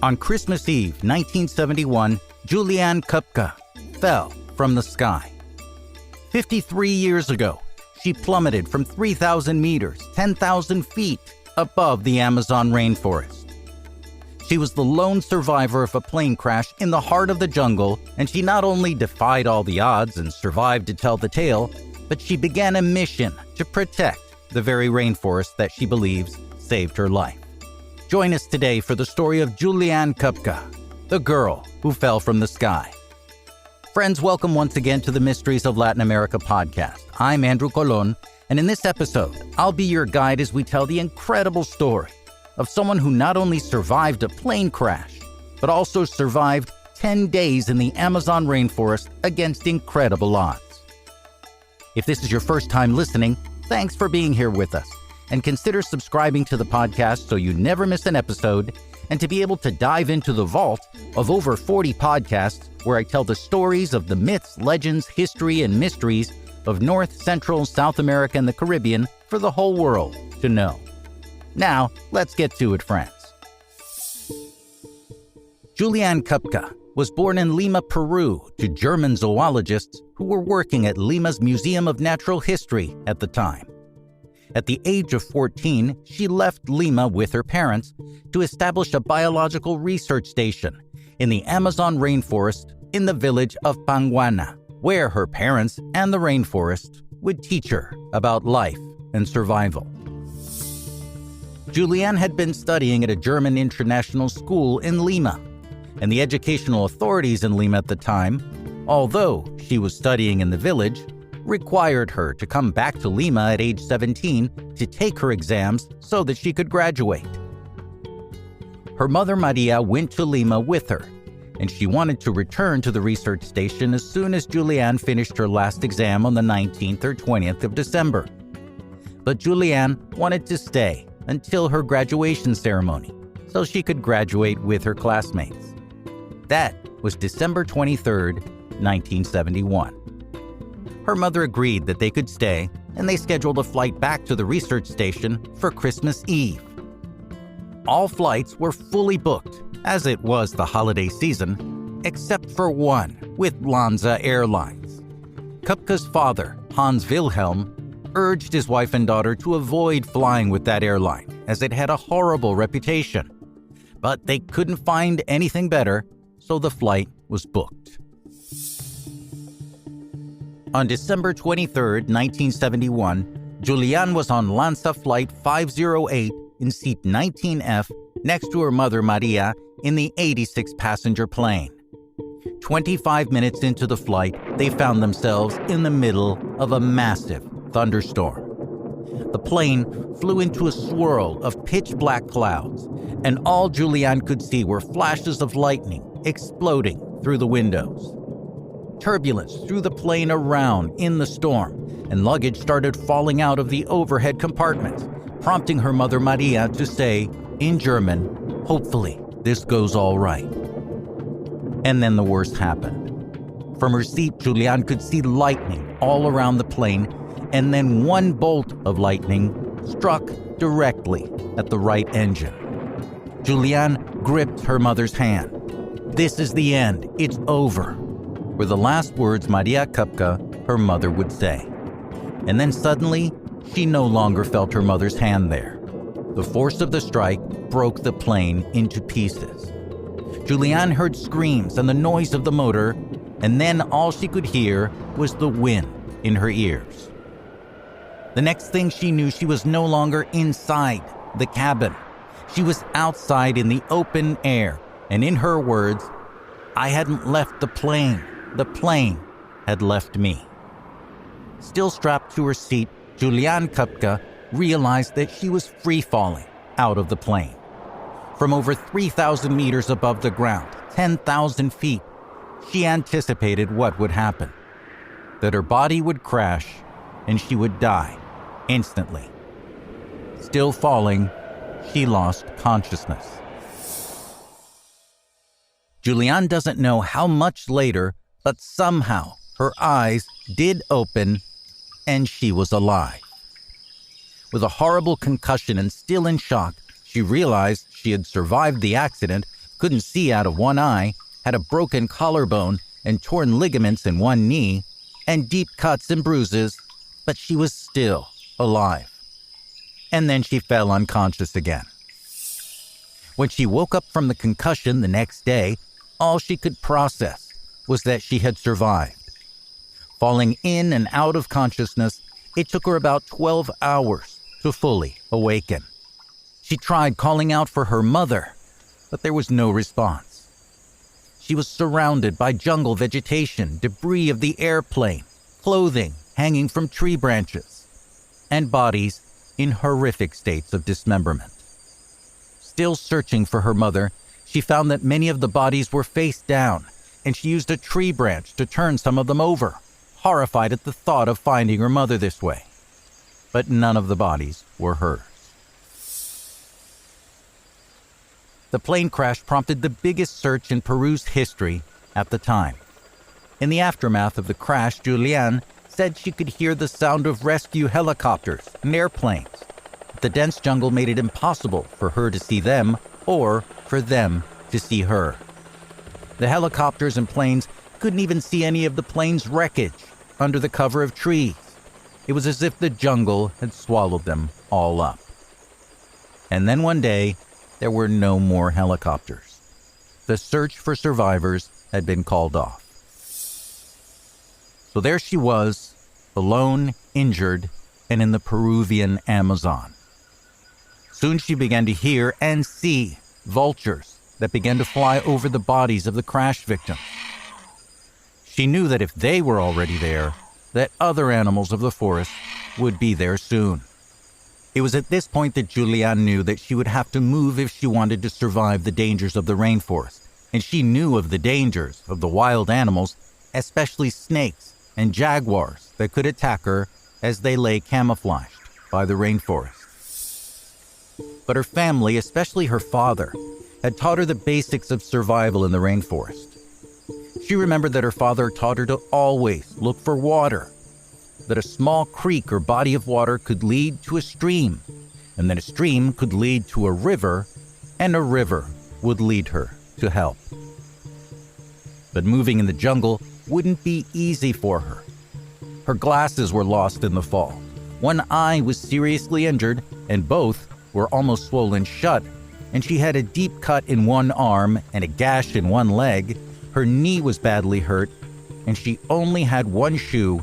On Christmas Eve, 1971, Juliane Koepcke fell from the sky. 53 years ago, she plummeted from 3,000 meters, 10,000 feet above the Amazon rainforest. She was the lone survivor of a plane crash in the heart of the jungle, and she not only defied all the odds and survived to tell the tale, but she began a mission to protect the very rainforest that she believes saved her life. Join us today for the story of Juliane Koepcke, the girl who fell from the sky. Friends, welcome once again to the Mysteries of Latin America podcast. I'm Andrew Colon, and in this episode, I'll be your guide as we tell the incredible story of someone who not only survived a plane crash, but also survived 10 days in the Amazon rainforest against incredible odds. If this is your first time listening, thanks for being here with us, and consider subscribing to the podcast so you never miss an episode, and to be able to dive into the vault of over 40 podcasts where I tell the stories of the myths, legends, history, and mysteries of North, Central, South America, and the Caribbean for the whole world to know. Now, let's get to it, friends. Juliane Koepcke was born in Lima, Peru, to German zoologists who were working at Lima's Museum of Natural History at the time. At the age of 14, she left Lima with her parents to establish a biological research station in the Amazon rainforest in the village of Panguana, where her parents and the rainforest would teach her about life and survival. Juliane had been studying at a German international school in Lima, and the educational authorities in Lima at the time, although she was studying in the village, required her to come back to Lima at age 17 to take her exams so that she could graduate. Her mother Maria went to Lima with her, and she wanted to return to the research station as soon as Juliane finished her last exam on the 19th or 20th of December. But Juliane wanted to stay until her graduation ceremony so she could graduate with her classmates. That was December 23rd, 1971. Her mother agreed that they could stay, and they scheduled a flight back to the research station for Christmas Eve. All flights were fully booked, as it was the holiday season, except for one with Lanza Airlines. Koepcke's father, Hans Wilhelm, urged his wife and daughter to avoid flying with that airline, as it had a horrible reputation. But they couldn't find anything better, so the flight was booked. On December 23, 1971, Juliane was on Lanza Flight 508 in seat 19F next to her mother Maria in the 86-passenger plane. 25 minutes into the flight, they found themselves in the middle of a massive thunderstorm. The plane flew into a swirl of pitch-black clouds, and all Juliane could see were flashes of lightning exploding through the windows. Turbulence threw the plane around in the storm, and luggage started falling out of the overhead compartments, prompting her mother Maria to say, in German, "Hopefully, this goes all right." And then the worst happened. From her seat, Juliane could see lightning all around the plane, and then one bolt of lightning struck directly at the right engine. Juliane gripped her mother's hand. "This is the end. It's over," were the last words Maria Koepcke, her mother, would say. And then suddenly, she no longer felt her mother's hand there. The force of the strike broke the plane into pieces. Juliane heard screams and the noise of the motor, and then all she could hear was the wind in her ears. The next thing she knew, she was no longer inside the cabin. She was outside in the open air, and in her words, "I hadn't left the plane. The plane had left me." Still strapped to her seat, Juliane Koepcke realized that she was free-falling out of the plane. From over 3,000 meters above the ground, 10,000 feet, she anticipated what would happen: that her body would crash and she would die instantly. Still falling, she lost consciousness. Juliane doesn't know how much later, but somehow her eyes did open and she was alive. With a horrible concussion and still in shock, she realized she had survived the accident, couldn't see out of one eye, had a broken collarbone and torn ligaments in one knee, and deep cuts and bruises, but she was still alive. And then she fell unconscious again. When she woke up from the concussion the next day, all she could process was that she had survived. Falling in and out of consciousness, it took her about 12 hours to fully awaken. She tried calling out for her mother, but there was no response. She was surrounded by jungle vegetation, debris of the airplane, clothing hanging from tree branches, and bodies in horrific states of dismemberment. Still searching for her mother, she found that many of the bodies were face down, and she used a tree branch to turn some of them over, horrified at the thought of finding her mother this way. But none of the bodies were hers. The plane crash prompted the biggest search in Peru's history at the time. In the aftermath of the crash, Juliane said she could hear the sound of rescue helicopters and airplanes. But the dense jungle made it impossible for her to see them or for them to see her. The helicopters and planes couldn't even see any of the plane's wreckage under the cover of trees. It was as if the jungle had swallowed them all up. And then one day, there were no more helicopters. The search for survivors had been called off. So there she was, alone, injured, and in the Peruvian Amazon. Soon she began to hear and see vultures that began to fly over the bodies of the crash victims. She knew that if they were already there, that other animals of the forest would be there soon. It was at this point that Juliane knew that she would have to move if she wanted to survive the dangers of the rainforest, and she knew of the dangers of the wild animals, especially snakes and jaguars that could attack her as they lay camouflaged by the rainforest. But her family, especially her father, had taught her the basics of survival in the rainforest. She remembered that her father taught her to always look for water, that a small creek or body of water could lead to a stream, and that a stream could lead to a river, and a river would lead her to help. But moving in the jungle wouldn't be easy for her. Her glasses were lost in the fall. One eye was seriously injured, and both were almost swollen shut, and she had a deep cut in one arm and a gash in one leg. Her knee was badly hurt, and she only had one shoe,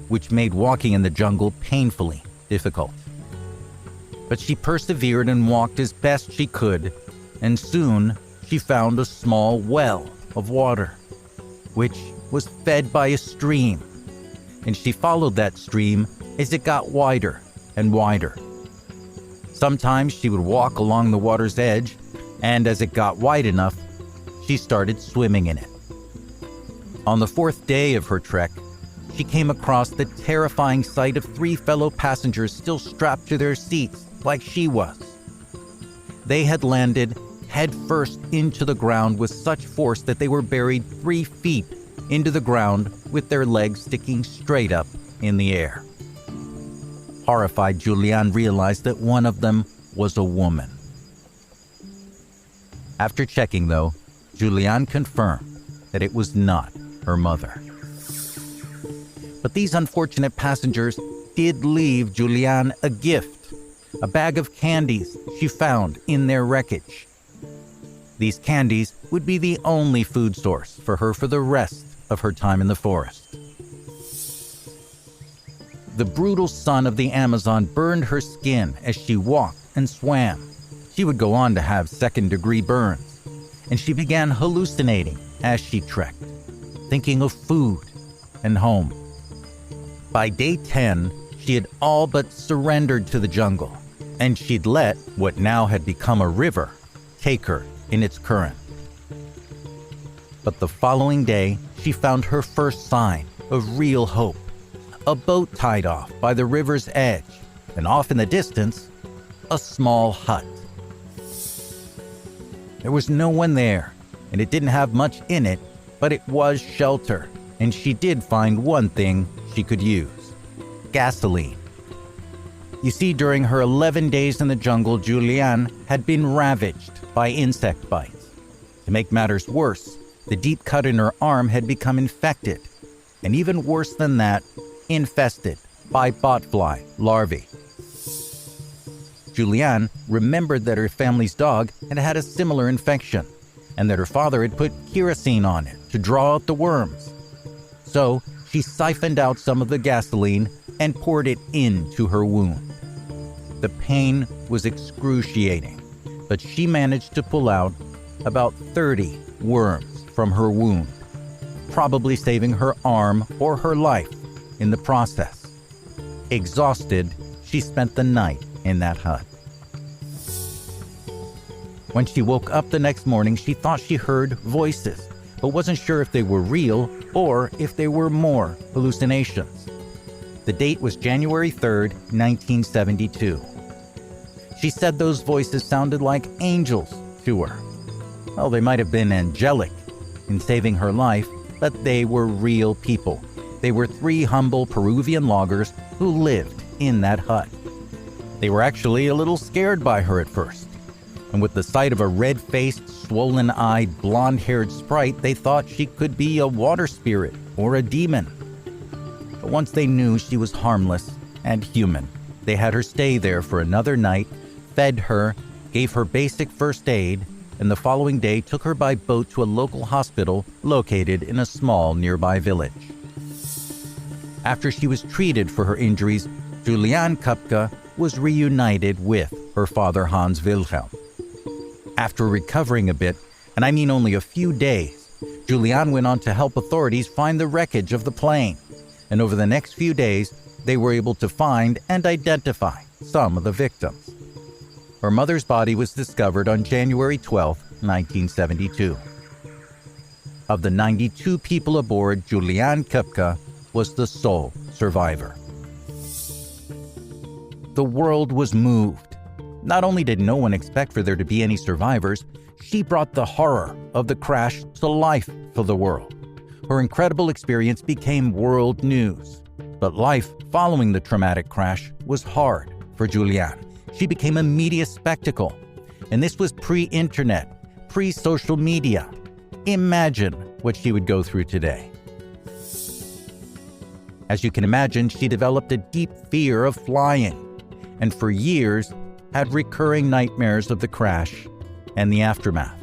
which made walking in the jungle painfully difficult. But she persevered and walked as best she could, and soon she found a small well of water, which was fed by a stream, and she followed that stream as it got wider and wider. Sometimes she would walk along the water's edge, and as it got wide enough, she started swimming in it. On the fourth day of her trek, she came across the terrifying sight of 3 fellow passengers still strapped to their seats like she was. They had landed headfirst into the ground with such force that they were buried 3 feet into the ground with their legs sticking straight up in the air. Horrified, Juliane realized that one of them was a woman. After checking, though, Juliane confirmed that it was not her mother. But these unfortunate passengers did leave Juliane a gift, a bag of candies she found in their wreckage. These candies would be the only food source for her for the rest of her time in the forest. The brutal sun of the Amazon burned her skin as she walked and swam. She would go on to have second-degree burns, and she began hallucinating as she trekked, thinking of food and home. By day 10, she had all but surrendered to the jungle, and she'd let what now had become a river take her in its current. But the following day, she found her first sign of real hope. A boat tied off by the river's edge, and off in the distance, a small hut. There was no one there, and it didn't have much in it, but it was shelter, and she did find one thing she could use: gasoline. You see, during her 11 days in the jungle, Juliane had been ravaged by insect bites. To make matters worse, the deep cut in her arm had become infected, and even worse than that, infested by botfly larvae. Juliane remembered that her family's dog had had a similar infection, and that her father had put kerosene on it to draw out the worms. So she siphoned out some of the gasoline and poured it into her wound. The pain was excruciating, but she managed to pull out about 30 worms from her wound, probably saving her arm or her life in the process. Exhausted, she spent the night in that hut. When she woke up the next morning, she thought she heard voices, but wasn't sure if they were real or if they were more hallucinations. The date was January 3rd, 1972. She said those voices sounded like angels to her. Well, they might have been angelic in saving her life, but they were real people. They were 3 humble Peruvian loggers who lived in that hut. They were actually a little scared by her at first, and with the sight of a red-faced, swollen-eyed, blonde-haired sprite, they thought she could be a water spirit or a demon. But once they knew she was harmless and human, they had her stay there for another night, fed her, gave her basic first aid, and the following day took her by boat to a local hospital located in a small nearby village. After she was treated for her injuries, Juliane Koepcke was reunited with her father Hans Wilhelm. After recovering a bit, and I mean only a few days, Juliane went on to help authorities find the wreckage of the plane, and over the next few days, they were able to find and identify some of the victims. Her mother's body was discovered on January 12, 1972. Of the 92 people aboard, Juliane Koepcke was the sole survivor. The world was moved. Not only did no one expect for there to be any survivors, she brought the horror of the crash to life for the world. Her incredible experience became world news. But life following the traumatic crash was hard for Juliane. She became a media spectacle. And this was pre-internet, pre-social media. Imagine what she would go through today. As you can imagine, she developed a deep fear of flying, and for years had recurring nightmares of the crash and the aftermath.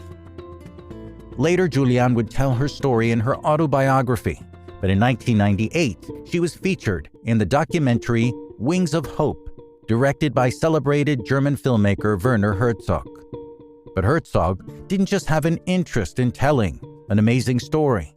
Later, Juliane would tell her story in her autobiography, but in 1998, she was featured in the documentary Wings of Hope, directed by celebrated German filmmaker Werner Herzog. But Herzog didn't just have an interest in telling an amazing story.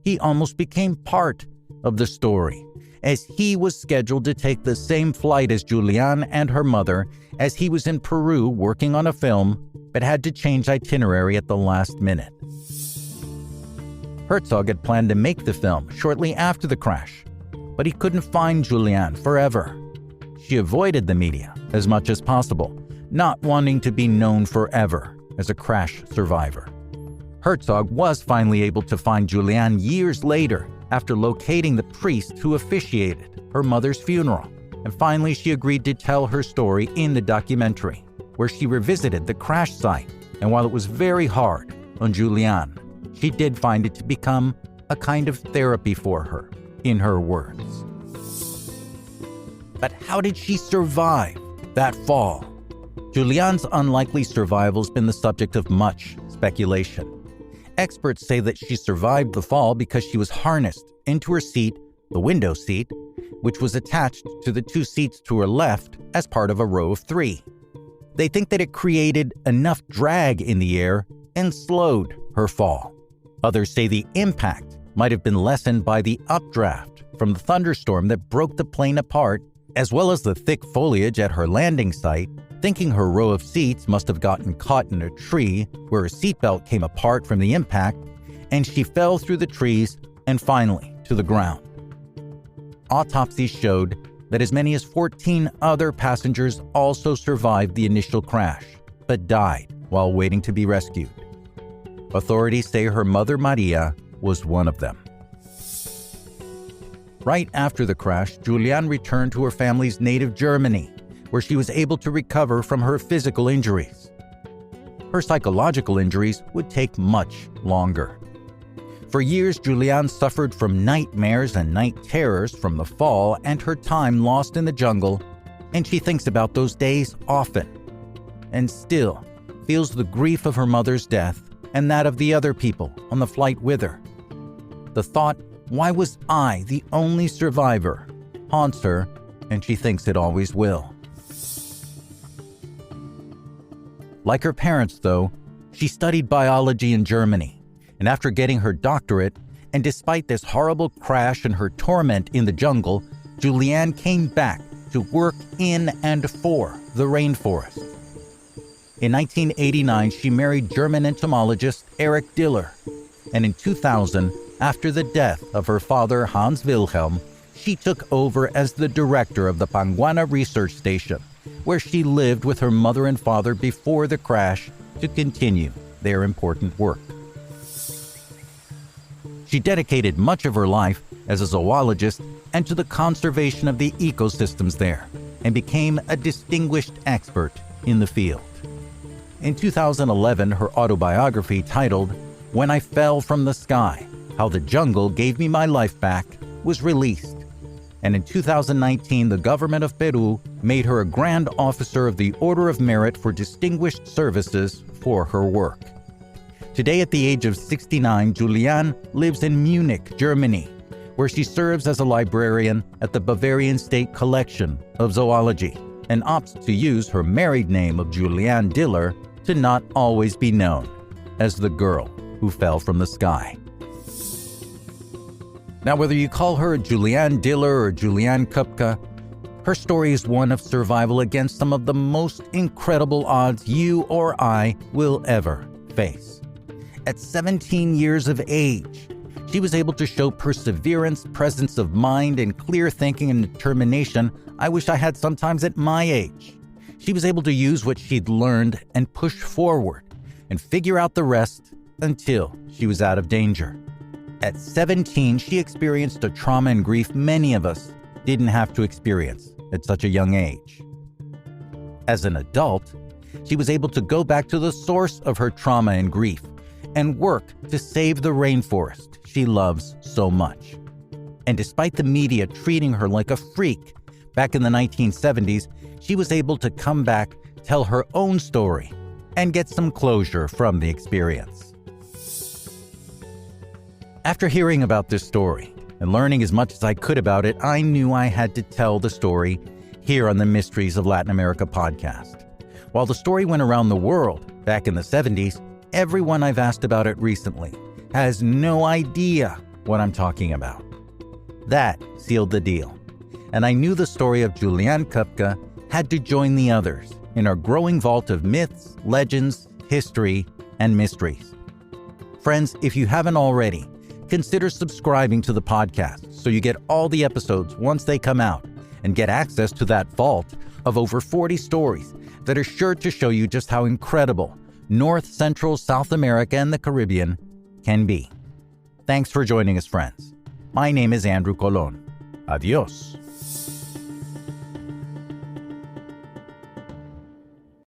He almost became part of the story, as he was scheduled to take the same flight as Juliane and her mother, as he was in Peru working on a film, but had to change itinerary at the last minute. Herzog had planned to make the film shortly after the crash, but he couldn't find Juliane forever. She avoided the media as much as possible, not wanting to be known forever as a crash survivor. Herzog was finally able to find Juliane years later after locating the priest who officiated her mother's funeral, and finally she agreed to tell her story in the documentary, where she revisited the crash site. And while it was very hard on Juliane, she did find it to become a kind of therapy for her, in her words. But how did she survive that fall? Juliane's unlikely survival has been the subject of much speculation. Experts say that she survived the fall because she was harnessed into her seat, the window seat, which was attached to the 2 seats to her left as part of a row of 3. They think that it created enough drag in the air and slowed her fall. Others say the impact might have been lessened by the updraft from the thunderstorm that broke the plane apart, as well as the thick foliage at her landing site, thinking her row of seats must have gotten caught in a tree where her seatbelt came apart from the impact, and she fell through the trees and finally to the ground. Autopsies showed that as many as 14 other passengers also survived the initial crash, but died while waiting to be rescued. Authorities say her mother Maria was one of them. Right after the crash, Juliane returned to her family's native Germany, where she was able to recover from her physical injuries. Her psychological injuries would take much longer. For years, Juliane suffered from nightmares and night terrors from the fall and her time lost in the jungle, and she thinks about those days often, and still feels the grief of her mother's death and that of the other people on the flight with her. The thought, "Why was I the only survivor?" haunts her, and she thinks it always will. Like her parents, though, she studied biology in Germany, and after getting her doctorate, and despite this horrible crash and her torment in the jungle, Juliane came back to work in and for the rainforest. In 1989, she married German entomologist Erich Diller, and in 2000, after the death of her father Hans Wilhelm, she took over as the director of the Panguana Research Station, where she lived with her mother and father before the crash to continue their important work. She dedicated much of her life as a zoologist and to the conservation of the ecosystems there, and became a distinguished expert in the field. In 2011, her autobiography titled "When I Fell from the Sky: How the Jungle Gave Me My Life Back" was released. And in 2019, the government of Peru made her a Grand Officer of the Order of Merit for Distinguished Services for her work. Today, at the age of 69, Juliane lives in Munich, Germany, where she serves as a librarian at the Bavarian State Collection of Zoology and opts to use her married name of Juliane Diller to not always be known as the girl who fell from the sky. Now, whether you call her Juliane Diller or Juliane Koepcke, her story is one of survival against some of the most incredible odds you or I will ever face. At 17 years of age, she was able to show perseverance, presence of mind, and clear thinking and determination I wish I had sometimes at my age. She was able to use what she'd learned and push forward and figure out the rest until she was out of danger. At 17, she experienced a trauma and grief many of us didn't have to experience at such a young age. As an adult, she was able to go back to the source of her trauma and grief and work to save the rainforest she loves so much. And despite the media treating her like a freak back in the 1970s, she was able to come back, tell her own story, and get some closure from the experience. After hearing about this story and learning as much as I could about it, I knew I had to tell the story here on the Mysteries of Latin America podcast. While the story went around the world back in the 70s, everyone I've asked about it recently has no idea what I'm talking about. That sealed the deal, and I knew the story of Juliane Koepcke had to join the others in our growing vault of myths, legends, history, and mysteries. Friends, if you haven't already, consider subscribing to the podcast so you get all the episodes once they come out and get access to that vault of over 40 stories that are sure to show you just how incredible North, Central, South America, and the Caribbean can be. Thanks for joining us, friends. My name is Andrew Colon. Adios.